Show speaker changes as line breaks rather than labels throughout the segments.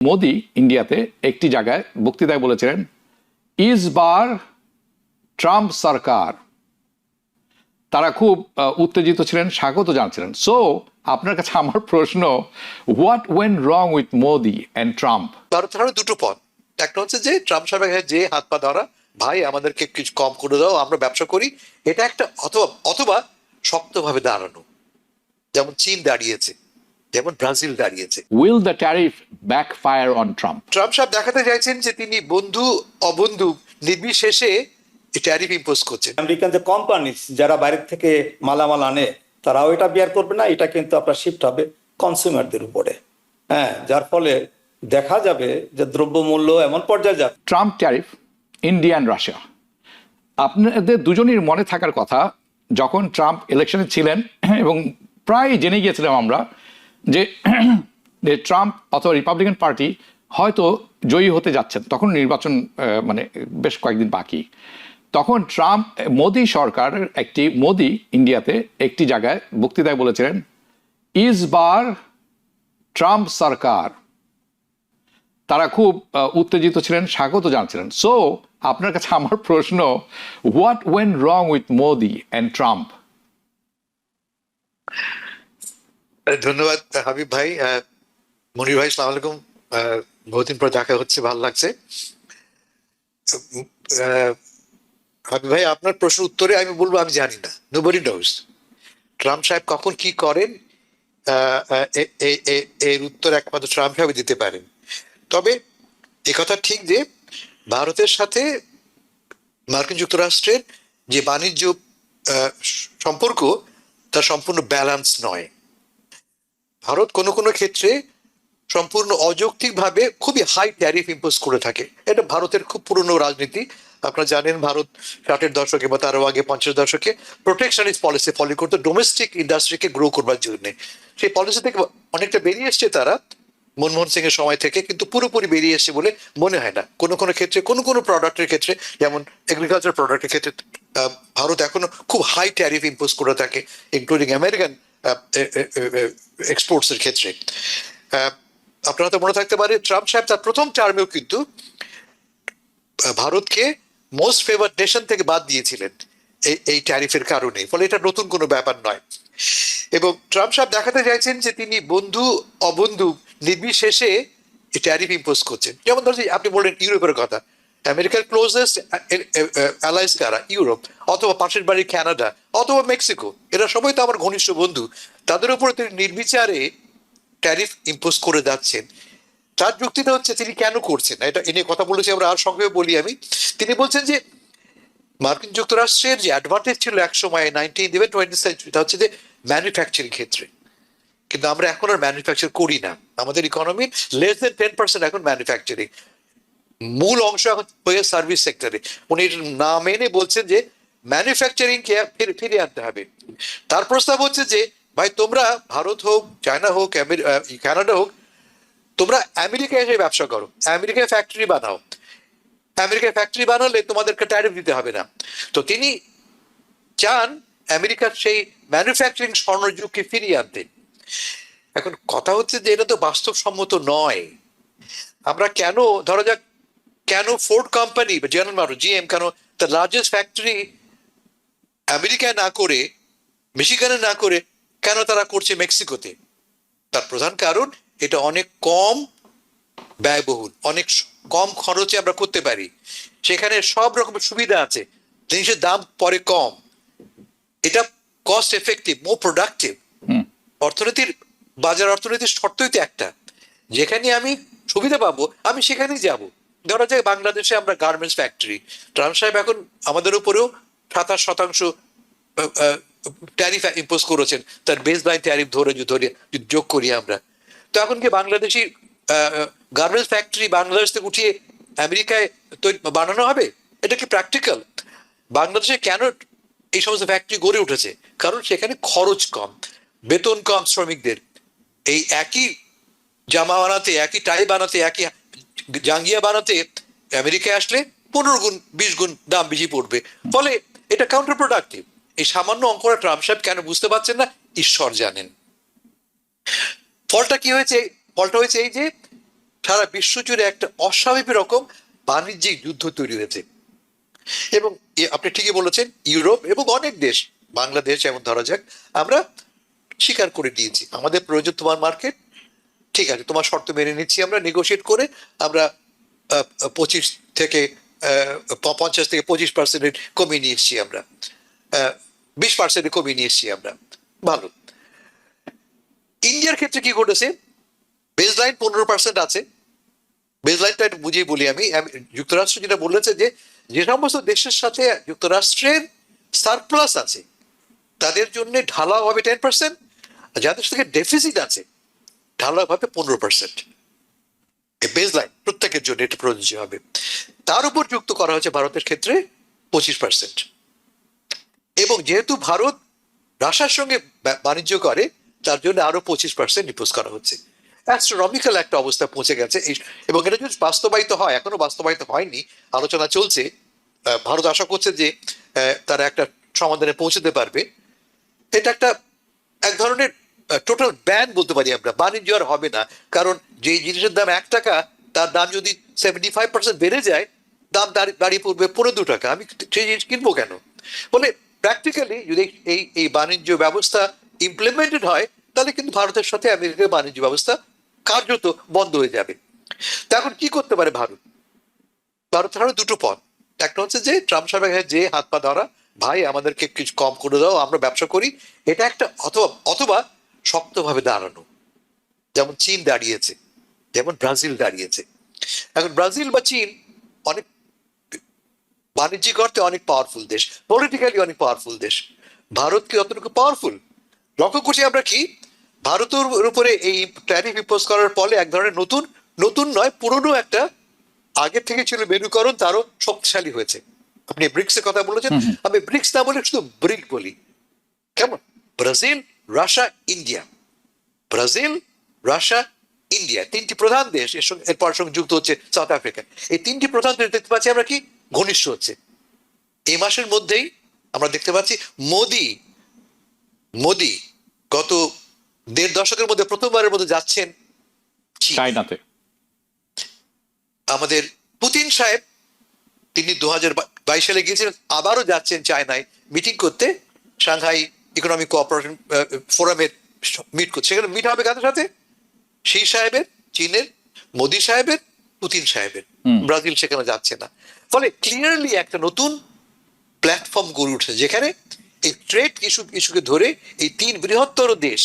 মোদি ইন্ডিয়াতে একটি জায়গায় বক্তৃতায় বলেছিলেন, ইস বার ট্রাম্প সরকার। তারা খুব উত্তেজিত ছিলেন, স্বাগত জানাচ্ছিলেন। সো আপনার কাছে আমার প্রশ্ন, what went wrong with Modi and Trump?
ভারতের দুটো পথ। একটা হচ্ছে যে ট্রাম্প সাহেবের যে হাত পা ধরা, ভাই আমাদেরকে কিছু কম করে দাও, আমরা ব্যবসা করি, এটা একটা। অথবা শক্তভাবে দাঁড়ানো, যেমন চীন দাঁড়িয়েছে, যেমন ব্রাজিল দাঁড়িয়েছে।
Will the tariff backfire on Trump?
Trump সাহেব দেখাতে চাইছেন যে তিনি বন্ধু অবন্ধু নির্বিশেষে ট্যারিফ ইম্পোজ করছেন।
আমেরিকান যে কোম্পানি যারা বাইরের থেকে মালামাল আনে, তারাও এটা বিয়ার করবে না। এটা কিন্তু আপনার শিফট হবে কনজিউমারদের উপরে। হ্যাঁ, যার ফলে দেখা যাবে যে দ্রব্যমূল্য এমন পর্যায়ে যাবে।
Trump tariff, India and Russia. আপনাদের দুজনের মনে থাকার কথা, যখন ট্রাম্প ইলেকশনে ছিলেন এবং প্রায় জেনে গিয়েছিলাম আমরা যে ট্রাম্প অথবা রিপাবলিকান পার্টি হয়তো জয়ী হতে যাচ্ছেন, তখন নির্বাচন মানে বেশ কয়েকদিন বাকি। তখন ট্রাম্প মোদি সরকারের মোদি ইন্ডিয়াতে একটি জায়গায় বক্তৃতায় বলেছিলেন, ইস বার ট্রাম্প সরকার। তারা খুব উত্তেজিত ছিলেন, স্বাগত জানাচ্ছিলেন। সো আপনার কাছে আমার প্রশ্ন, what went wrong with Modi and Trump?
ধন্যবাদ হাবিব ভাই। মনির ভাই, সালাম আলাইকুম। বহুদিন পর দেখা হচ্ছে, ভালো লাগছে। হাবিব ভাই, আপনার প্রশ্ন উত্তরে আমি বলবো আমি জানি না, নোবডি নোজ। ট্রাম্প সাহেব কখন কি করেন এর উত্তর একমাত্র ট্রাম্প সাহেব দিতে পারেন। তবে একথা ঠিক যে ভারতের সাথে মার্কিন যুক্তরাষ্ট্রের যে বাণিজ্য সম্পর্ক, তা সম্পূর্ণ ব্যালেন্স নয়। ভারত কোনো কোনো ক্ষেত্রে সম্পূর্ণ অযৌক্তিকভাবে খুবই হাই ট্যারিফ ইম্পোজ করে থাকে। এটা ভারতের খুব পুরনো রাজনীতি। আপনারা জানেন, ভারত 60-এর দশকে বা তারও আগে 50-এর দশকে প্রোটেকশনিস্ট পলিসি ফলো করতো ডোমেস্টিক ইন্ডাস্ট্রিকে গ্রো করবার জন্য। সেই পলিসি থেকে অনেকটা বেরিয়ে এসছে তারা মনমোহন সিং এর সময় থেকে, কিন্তু পুরোপুরি বেরিয়ে এসছে বলে মনে হয় না। কোনো কোনো ক্ষেত্রে, কোনো কোনো প্রোডাক্টের ক্ষেত্রে, যেমন এগ্রিকালচার প্রোডাক্টের ক্ষেত্রে ভারত এখনো খুব হাই ট্যারিফ ইম্পোজ করে থাকে, ইনক্লুডিং আমেরিকান এক্সপোর্টস এর ক্ষেত্রে। আপনারা তো মনে থাকতে পারে, ট্রাম্প সাহেব তার প্রথম টার্মেও কিন্তু ভারতকে মোস্ট ফেভার্ড নেশন থেকে বাদ দিয়েছিলেন এই ট্যারিফের কারণে। ফলে এটা নতুন কোনো ব্যাপার নয়। এবং ট্রাম্প সাহেব দেখাতে চাইছেন যে তিনি বন্ধু অবন্ধু নির্বিশেষে ট্যারিফ ইম্পোজ করছেন। যেমন ধরুন, আপনি বললেন ইউরোপের কথা, আমেরিকার ক্লোজেস্ট অ্যালাইজ কারা? ইউরোপ, অথবা পাশের বাড়ি কানাডা, অথবা মেক্সিকো। এরা সবাই তো আমার ঘনিষ্ঠ বন্ধু। তাদের উপরে তিনি নির্বিচারে ট্যারিফ ইম্পোজ করে যাচ্ছেন। তার যুক্তিটা হচ্ছে তিনি কেন করছেন এটা, এ নিয়ে কথা বলেছি আমরা, আর সংক্ষেপে বলি আমি। তিনি বলছেন যে মার্কিন যুক্তরাষ্ট্রের যে অ্যাডভান্টেজ ছিল এক সময় 20th সেঞ্চুরি, তা হচ্ছে যে ম্যানুফ্যাকচারিং ক্ষেত্রে। কিন্তু আমরা এখন আর ম্যানুফ্যাকচার করি না। আমাদের ইকোনমির লেস দেন 10% এখন ম্যানুফ্যাকচারিং। মূল অংশ এখন হয়ে সার্ভিস সেক্টরে। উনি না মেনে বলছেন যে ম্যানুফ্যাকচারিং কে ফিরিয়ে আনতে হবে। তার প্রস্তাব হচ্ছে যে ভাই, তোমরা ভারত হোক, চায়না হোক, কানাডা হোক, তোমরা আমেরিকায় এসে ব্যবসা করো, আমেরিকায় ফ্যাক্টরি বানাও। আমেরিকায় ফ্যাক্টরি বানালে তোমাদেরকে ট্যারিফ দিতে হবে না। তো তিনি চান আমেরিকার সেই ম্যানুফ্যাকচারিং স্বর্ণযুগকে ফিরিয়ে আনতে। এখন কথা হচ্ছে যে এটা তো বাস্তবসম্মত নয়। আমরা কেন, ধরা যাক, কেন ফোর্ড কোম্পানি বা জেনারেল মোটর, জিএম, কেন তার লার্জেস্ট ফ্যাক্টরি আমেরিকায় না করে, মিশিগানে না করে, কেন তারা করছে মেক্সিকোতে? তার প্রধান কারণ, এটা অনেক কম ব্যয়বহুল, অনেক কম খরচে আমরা করতে পারি। সেখানে সব রকমের সুবিধা আছে, জিনিসের দাম পরে কম, এটা কস্ট এফেক্টিভ, মোর প্রোডাক্টিভ। অর্থনীতির, বাজার অর্থনীতির শর্তই তো একটা, যেখানে আমি সুবিধা পাবো আমি সেখানেই যাব। ধরা যায় বাংলাদেশে আমরা গার্মেন্টস ফ্যাক্টরি, ট্রাম্প সাহেব এখন আমাদের উপরেও 27% ট্যারিফ ইম্পোজ করেছেন, তার বেস লাইন ট্যারিফ ধরে যোগ করি আমরা। তো এখন কি বাংলাদেশি গার্মেন্টস ফ্যাক্টরি বাংলাদেশ থেকে উঠিয়ে আমেরিকায় বানানো হবে? এটা কি প্র্যাকটিক্যাল? বাংলাদেশে কেন এই সমস্ত ফ্যাক্টরি গড়ে উঠেছে? কারণ সেখানে খরচ কম, বেতন কম শ্রমিকদের। এই একই জামা বানাতে, একই টাই বানাতে, একই জাঙ্গিয়া বানাতে আমেরিকায় আসলে 15 গুণ 20 গুণ দাম বেশি পড়বে। ফলে এটা কাউন্টার প্রোডাক্টিভ। এই সামান্য অঙ্কটা ট্রাম্প সাহেব কেন বুঝতে পারছেন না, ঈশ্বর জানেন। ফলটা কি হয়েছে? ফলটা হয়েছে এই যে সারা বিশ্ব জুড়ে একটা অস্বাভাবিক রকম বাণিজ্যিক যুদ্ধ তৈরি হয়েছে। এবং আপনি ঠিকই বলেছেন, ইউরোপ এবং অনেক দেশ, বাংলাদেশ যেমন ধরা যাক, আমরা স্বীকার করে দিয়েছি আমাদের প্রয়োজন তোমার মার্কেট, ঠিক আছে, তোমার শর্ত মেনে নিচ্ছি, আমরা নেগোশিয়েট করে আমরা 25 থেকে 50 থেকে 25% কমিয়ে নিয়ে এসেছি, আমরা 20% কমিয়ে নিয়ে এসেছি আমরা। ভালো। ইন্ডিয়ার ক্ষেত্রে কি ঘটেছে, বেসলাইন 15% আছে। বেসলাইনটা একটু বুঝিয়ে বলি আমি। যুক্তরাষ্ট্র যেটা বলেছে যে যে সমস্ত দেশের সাথে যুক্তরাষ্ট্রের সারপ্লাস আছে তাদের জন্য ঢালাও হবে 10%, আর যাদের সাথে ডেফিসিট আছে ঢালাও হবে 15%। বেসলাইন প্রত্যেকের জন্য এটা প্রযোজ্য হবে। তার উপর যুক্ত করা হয়েছে ভারতের ক্ষেত্রে 25%। এবং যেহেতু ভারত রাশিয়ার সঙ্গে বাণিজ্য করে তার জন্য আরো 25% ইম্পোজ করা হচ্ছে। অ্যাস্ট্রোনমিক্যাল একটা অবস্থা পৌঁছে গেছে। এবং এটা যদি বাস্তবায়িত হয়, এখনো বাস্তবায়িত হয়নি, আলোচনা চলছে। ভারত আশা করছে যে তারা একটা সমাধানে পৌঁছতে পারবে। এটা একটা এক ধরনের টোটাল ব্যান বলতে পারি আমরা, বাণিজ্য আর হবে না। কারণ যে জিনিসের দাম 1 টাকা তার দাম যদি 75% বেড়ে যায়, দাম দাঁড়িয়ে পড়বে 15 টাকা। আমি সেই জিনিস কিনবো কেন? বলে প্র্যাকটিক্যালি যদি এই বাণিজ্য ব্যবস্থা ইমপ্লিমেন্টেড হয় তাহলে কিন্তু ভারতের সাথে আমেরিকার বাণিজ্য ব্যবস্থা কার্যত বন্ধ হয়ে যাবে। তা এখন কি করতে পারে ভারত? ভারতের সামনে দুটো পথ। একটা হচ্ছে যে ট্রাম্প সাহেবের যে হাত পা ধরা, ভাই আমাদেরকে কিছু কম করে দাও, আমরা ব্যবসা করি, এটা একটা। অথবা শক্তভাবে দাঁড়ানো, যেমন চীন দাঁড়িয়েছে, যেমন ব্রাজিল দাঁড়িয়েছে। এখন ব্রাজিল বা চীন অনেক বাণিজ্যিক অর্থে অনেক পাওয়ারফুল দেশ, পলিটিক্যালি অনেক পাওয়ারফুল দেশ। ভারত কি অতটুকু পাওয়ারফুল? লক্ষ্য করছি আমরা কি ভারতের উপরে এই ট্যারিফ ইম্পোজ করার ফলে এক ধরনের নতুন নয়, পুরনো একটা আগে থেকে ছিল মেরুকরণ তারও শক্তিশালী হয়েছে। আপনি ব্রিক্স এর কথা বলেছেন, আমি ব্রিক্স না বলে শুধু ব্রিক বলি। কেমন? Brazil, Russia, India. Brazil, Russia, India, তিনটি প্রধান দেশ। এরপর সঙ্গে যুক্ত হচ্ছে সাউথ আফ্রিকা। এই তিনটি প্রধান দেশ দেখতে পাচ্ছি আমরা কি ঘনিষ্ঠ হচ্ছে। এই মাসের মধ্যেই আমরা দেখতে পাচ্ছি মোদি গত 1.5 দশকের মধ্যে প্রথমবারের মধ্যে যাচ্ছেন
চায়নাতে।
আমাদের পুতিন সাহেব, তিনি 2022 সালে গিয়েছিলেন, আবারও যাচ্ছেন চায়নায় মিটিং করতে, সাংহাই ইকোনমিক কোঅপারেশন ফোরামের মিট করতে। সেখানে মিট হবে কাদের সাথে? শি সাহেবের, চীনের, মোদি সাহেবের, পুতিন সাহেবের। ব্রাজিল সেখানে যাচ্ছে না। ফলে ক্লিয়ারলি একটা নতুন প্ল্যাটফর্ম গড়ে উঠছে যেখানে এই ট্রেড ইস্যুকে ধরে এই 3 বৃহত্তর দেশ,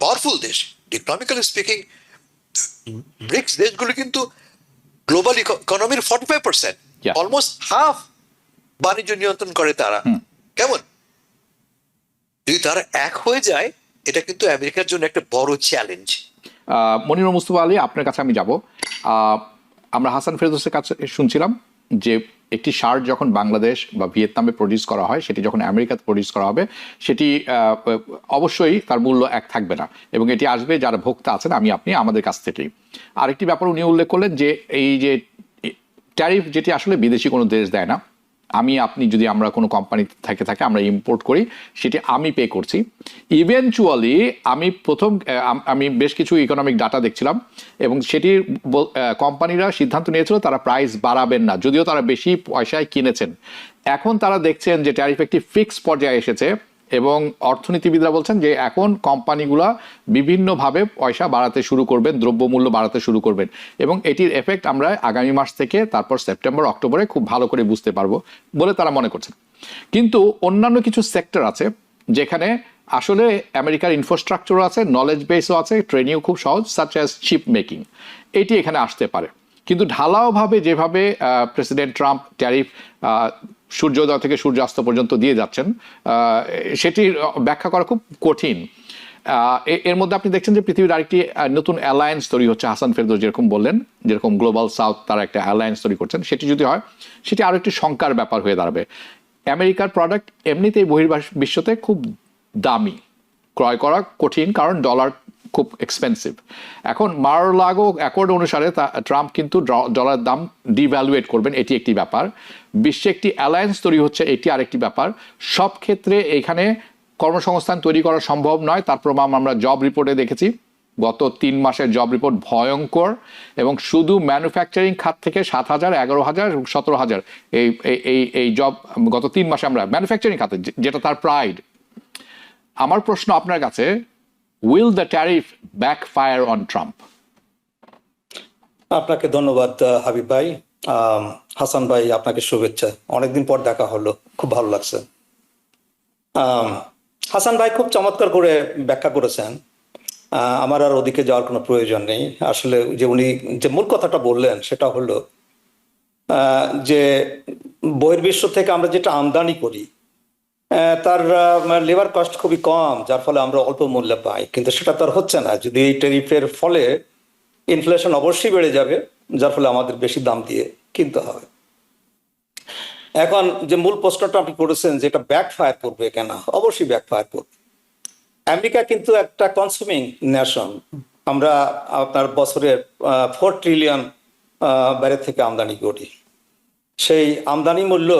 পাওয়ারফুল দেশ, ইকোনমিক্যালি স্পিকিং, ব্রিক্স দেশগুলো কিন্তু গ্লোবাল ইকোনমির 45%, অলমোস্ট হাফ বাণিজ্য নিয়ন্ত্রণ করে তারা। কেমন? যদি তারা এক হয়ে যায়, এটা কিন্তু আমেরিকার জন্য একটা বড় চ্যালেঞ্জ।
মনিরুল মুস্তফা আলী, আপনার কাছে আমি যাব। আমরা হাসান ফেরদৌসের কাছে শুনছিলাম যে একটি শার্ট যখন বাংলাদেশ বা ভিয়েতনামে প্রডিউস করা হয়, সেটি যখন আমেরিকাতে প্রডিউস করা হবে, সেটি অবশ্যই তার মূল্য এক থাকবে না, এবং এটি আসবে যারা ভোক্তা আছেন, আপনি আমাদের কাছ থেকেই। আরেকটি ব্যাপার উনি উল্লেখ করলেন যে এই যে ট্যারিফ, যেটি আসলে বিদেশি কোনো দেশ দেয় না, আপনি যদি আমরা কোনো কোম্পানি থাকে আমরা ইম্পোর্ট করি, সেটি আমি পে করছি। ইভেনচুয়ালি আমি বেশ কিছু ইকোনমিক ডাটা দেখছিলাম, এবং সেটির কোম্পানিরা সিদ্ধান্ত নিয়েছিল তারা প্রাইস বাড়াবেন না, যদিও তারা বেশি পয়সায় কিনেছেন। এখন তারা দেখছেন যে ট্যারিফ একটি ফিক্স পর্যায়ে এসেছে, এবং অর্থনীতিবিদরা বলছেন যে এখন কোম্পানিগুলা বিভিন্নভাবে পয়সা বাড়াতে শুরু করবেন, দ্রব্যমূল্য বাড়াতে শুরু করবেন, এবং এটির এফেক্ট আমরা আগামী মাস থেকে তারপর সেপ্টেম্বর অক্টোবরে খুব ভালো করে বুঝতে পারবো বলে তারা মনে করছেন। কিন্তু অন্যান্য কিছু সেক্টর আছে যেখানে আসলে আমেরিকার ইনফ্রাস্ট্রাকচারও আছে, নলেজ বেসও আছে, ট্রেনিংও খুব সহজ, সাচ অ্যাজ শিপ মেকিং। এটি এখানে আসতে পারে। কিন্তু ঢালাওভাবে যেভাবে প্রেসিডেন্ট ট্রাম্প ট্যারিফ সূর্যোদয় থেকে সূর্যাস্ত পর্যন্ত দিয়ে যাচ্ছেন, সেটির ব্যাখ্যা করা খুব কঠিন। এর মধ্যে আপনি দেখছেন যে পৃথিবীর আরেকটি নতুন অ্যালায়েন্স তৈরি হচ্ছে। হাসান ফেরদৌস যেরকম বললেন, যেরকম গ্লোবাল সাউথ তারা একটা অ্যালায়েন্স তৈরি করছেন, সেটি যদি হয়, সেটি আরো একটি শঙ্কার ব্যাপার হয়ে দাঁড়াবে। আমেরিকার প্রোডাক্ট এমনিতেই বহির্বিশ্বতে খুব দামি, ক্রয় করা কঠিন, কারণ ডলার খুব এক্সপেন্সিভ। এখন মার-লাগো অ্যাকর্ড অনুসারে ট্রাম্প কিন্তু ডলারের দাম ডিভ্যালুয়েট করবেন, এটি একটি ব্যাপার। বিশ্বে একটি অ্যালায়েন্স তৈরি হচ্ছে, এটি আরেকটি ব্যাপার। সব ক্ষেত্রে এখানে কর্মসংস্থান তৈরি করা সম্ভব নয়, তার প্রমাণ আমরা জব রিপোর্টে দেখেছি গত 3 মাসের জব রিপোর্ট ভয়ঙ্কর, এবং শুধু ম্যানুফ্যাকচারিং খাত থেকে 7,000, 11,000, 17,000 এই এই এই জব গত 3 মাসে আমরা ম্যানুফ্যাকচারিং খাতে, যেটা তার প্রাইড। আমার প্রশ্ন আপনার কাছে, will the tariff backfire on Trump?
আপনাকে ধন্যবাদ হাবিব ভাই। হাসান ভাই, আপনাকে শুভেচ্ছা, অনেকদিন পর দেখা হলো, খুব ভালো লাগছে। হাসান ভাই খুব চমৎকার করে ব্যাখ্যা করেছেন, আমার আর ওদিকে যাওয়ার কোনো প্রয়োজন নেই। আসলে যে উনি যে মূল কথাটা বললেন সেটা হলো যে বহির্বিশ্ব থেকে আমরা যেটা আমদানি করি তার লেবার কস্ট খুবই কম, যার ফলে আমরা অল্প মূল্যে পাই, কিন্তু সেটা তো আর হচ্ছে না। যদি এই ট্যারিফের ফলে ইনফ্লেশন অবশ্যই বেড়ে যাবে, যার ফলে আমাদের বেশি দাম দিয়ে কিনতে হবে। এখন যে মূল প্রশ্নটা আপনি করেছেন যে এটা ব্যাকফায়ার করবে কেন, অবশ্যই ব্যাকফায়ার করবে। আমেরিকা কিন্তু একটা কনসুমিং নেশন। আমরা আপনার বছরে 4 ট্রিলিয়ন বাইরে থেকে আমদানি করি। সেই আমদানি মূল্য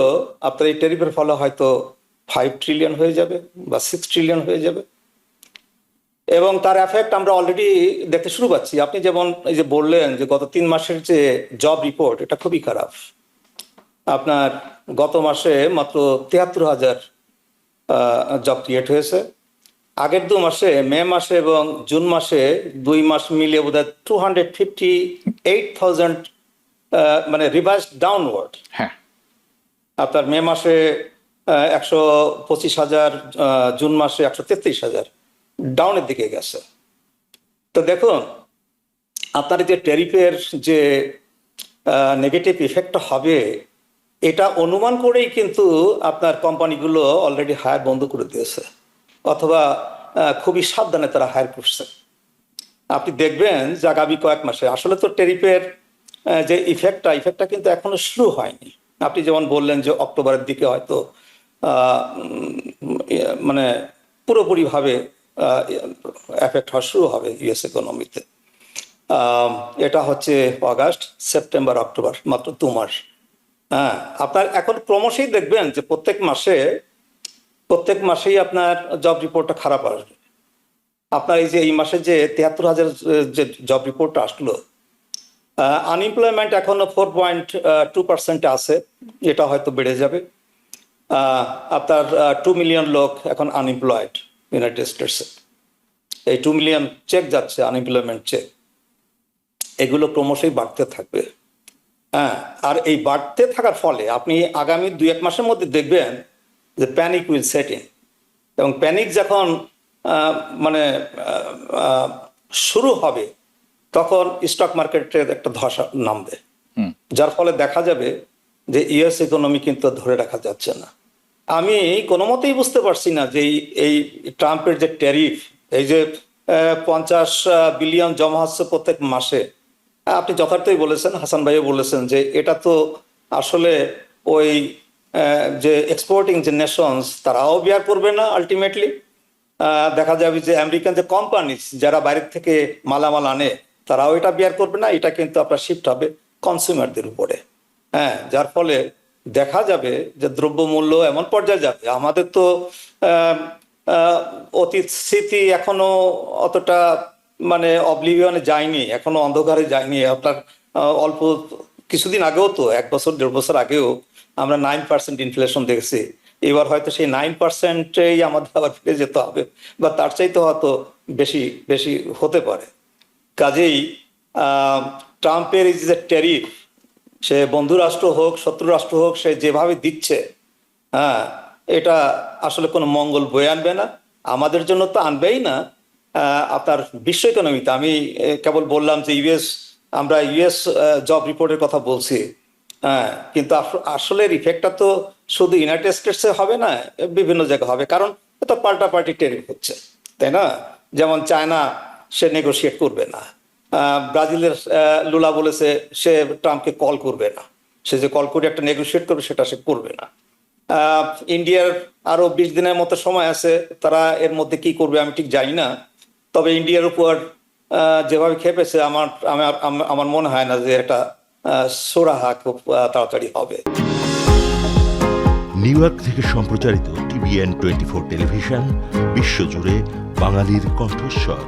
আপনার এই ট্যারিফের ফলে হয়তো 5 ট্রিলিয়ন হয়ে যাবে বা 6 ট্রিলিয়ন হয়ে যাবে, এবং তার এফেক্ট আমরা অলরেডি দেখতে শুরু করছি। আপনি যেমন এই যে বললেন যে গত 3 মাসের যে জব রিপোর্ট, এটা খুবই খারাপ। আপনার গত মাসে মাত্র 73,000 জব ক্রিয়েট হয়েছে। আগের 2 মাসে, মে মাসে এবং জুন মাসে, 2 মাস মিলিয়ে বোধহয় 258,000 মানে রিভার্স ডাউনওয়ার্ড।
হ্যাঁ,
আপনার মে মাসে 125,000, জুন মাসে 133,000 ডাউনের দিকে গেছে। তো দেখুন, আপনার যে ট্যারিফের যে নেগেটিভ ইফেক্টটা হবে, এটা অনুমান করেই কিন্তু আপনার কোম্পানিগুলো অলরেডি হায়ার বন্ধ করে দিয়েছে, অথবা খুবই সাবধানে তারা হায়ার করছে। আপনি দেখবেন যে আগামী কয়েক মাসে আসলে তো ট্যারিফের যে ইফেক্টটা কিন্তু এখনো শুরু হয়নি। আপনি যেমন বললেন যে অক্টোবরের দিকে হয়তো মানে পুরোপুরিভাবে এফেক্ট হওয়া শুরু হবে ইউএস ইকোনমিতে। এটা হচ্ছে আগস্ট, সেপ্টেম্বর, অক্টোবর, মাত্র 2 মাস। হ্যাঁ, আপনার এখন ক্রমশই দেখবেন যে প্রত্যেক মাসেই আপনার জব রিপোর্টটা খারাপ আসবে। আপনার এই মাসে যে 73,000 যে জব রিপোর্টটা আসলো, আনএমপ্লয়মেন্ট এখনো 4.2% আছে, এটা হয়তো বেড়ে যাবে। আপনার 2 মিলিয়ন লোক এখন আনএমপ্লয়েড ইউনাইটেড স্টেটসে। এই 2 মিলিয়ন চেক যাচ্ছে, আনএমপ্লয়মেন্ট চেক, এগুলো ক্রমশই বাড়তে থাকবে। হ্যাঁ, আর এই বাড়তে থাকার ফলে আপনি আগামী 2-1 মাসের মধ্যে দেখবেন যে প্যানিক উইল সেট ইন, এবং প্যানিক যখন মানে শুরু হবে, তখন স্টক মার্কেটের একটা ধসা নামবে, যার ফলে দেখা যাবে যে ইউএস ইকোনমি কিন্তু ধরে রাখা যাচ্ছে না। আমি কোনো মতেই বুঝতে পারছি না যে এই ট্রাম্পের যে ট্যারিফ, এই যে 50 বিলিয়ন জমা হচ্ছে প্রত্যেক মাসে, আপনি যথার্থই বলেছেন, হাসান ভাইও বলেছেন যে এটা তো আসলে ওই যে এক্সপোর্টিং যে নেশনস তারাও বিয়ার করবে না। আলটিমেটলি দেখা যাবে যে আমেরিকান যে কোম্পানিজ যারা বাইরের থেকে মালামাল আনে, তারাও এটা বিয়ার করবে না। এটা কিন্তু আপনার শিফট হবে কনজিউমারদের উপরে। হ্যাঁ, যার ফলে দেখা যাবে যে দ্রব্যমূল্য এমন পর্যায়ে যাবে। আমাদের তো অতীত স্মৃতি এখনো অতটা মানে অবলিভিয়নে যায়নি, এখনো অন্ধকারে যায়নি। আপনার অল্প কিছুদিন আগেও তো 1 বছর 1.5 বছর আগেও আমরা 9% ইনফ্লেশন দেখেছি। এবার হয়তো সেই 9%এই আমাদের আবার ফিরে যেতে হবে, বা তার চাইতে হয়তো বেশি হতে পারে। কাজেই ট্রাম্পের এই যে ট্যারিফ, সে বন্ধু রাষ্ট্র হোক শত্রু রাষ্ট্র হোক, সে যেভাবে দিচ্ছে, হ্যাঁ, এটা আসলে কোনো মঙ্গল বয়ে আনবে না, আমাদের জন্য তো আনবেই না, আপনার বিশ্ব ইকোনমিতে। আমি কেবল বললাম যে আমরা ইউএস জব রিপোর্টের কথা বলছি, হ্যাঁ, কিন্তু আসলে ইফেক্টটা তো শুধু ইউনাইটেড স্টেটসে হবে না, বিভিন্ন জায়গায় হবে, কারণ এটা পাল্টাপাল্টি ট্যারিফ হচ্ছে, তাই না? যেমন চায়না, সে নেগোশিয়েট করবে না। ব্রাজিলের লুলা বলেছে সে ট্রাম্পকে কল করবে না, সে যে কল করে একটা নেগোশিয়েট করবে সেটা সে করবে না। ইন্ডিয়ার আরো 20 দিনের মতো সময় আছে, তারা এর মধ্যে কি করবে আমি ঠিক জানি না। তবে ইন্ডিয়ার উপর যেভাবে খেপেছে, আমার মনে হয় না যে এটা সুরাহা খুব তাড়াতাড়ি হবে।
নিউ ইয়র্ক থেকে সম্প্রচারিত TVN 24 টেলিভিশন বিশ্বজুড়ে বাঙালির কণ্ঠস্বর।